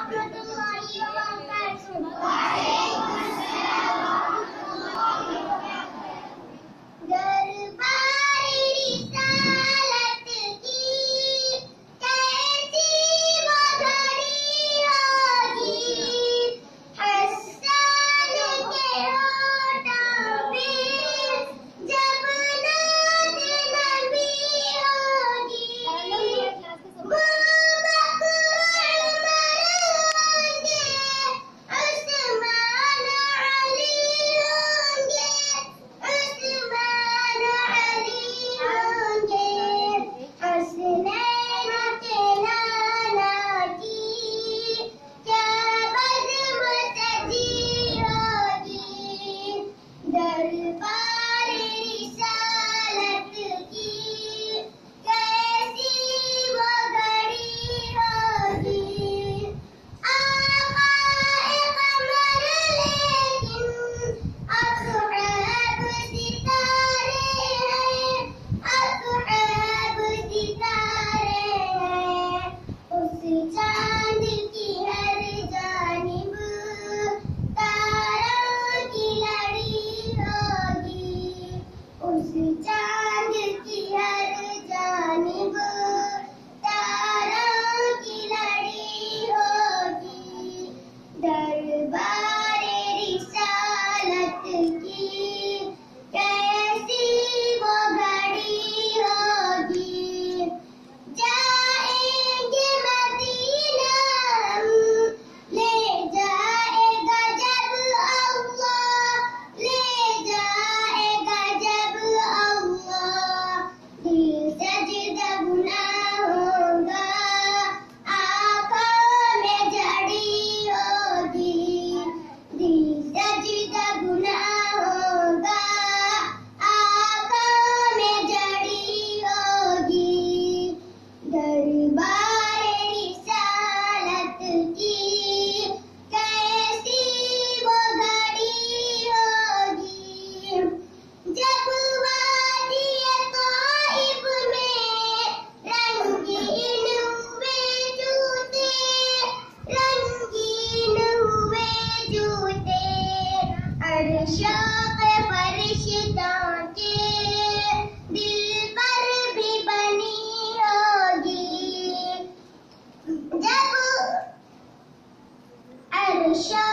warahmatullahi wabarakatuh. दरबार रिसालत की कैसी वो घड़ी होगी, हसन के होठों पे जब नात नबी होगी। दरबार रिसालत की कैसी वो घड़ी होगी, आकाए कमर लेकिन असहाब सितारे हैं, असहाब सितारे हैं। उस चांद की हर जानिब तारों की लड़ी होगी, उस चांद की हर जानिब तारों की लड़ी होगी। दरबार रिसालत की कैसी वो घड़ी होगी, जाएंगे मदीना हम, ले जाएगा जब अल्लाह, ले जाएगा जब अल्लाह। दिल सजदा गुनाह होगा, आँखों में झड़ी होगी। दिल सजदा गुनाह होगा, आँखों में झड़ी होगी। दरबार रिसालत की कैसी वो घड़ी होगी, जब वादिए ताइफ में रंगीन हुए जूते, रंगीन हुए जूते, अर्शों के फरिश्तों के दिल पर भी बनी होगी। जब अर्शों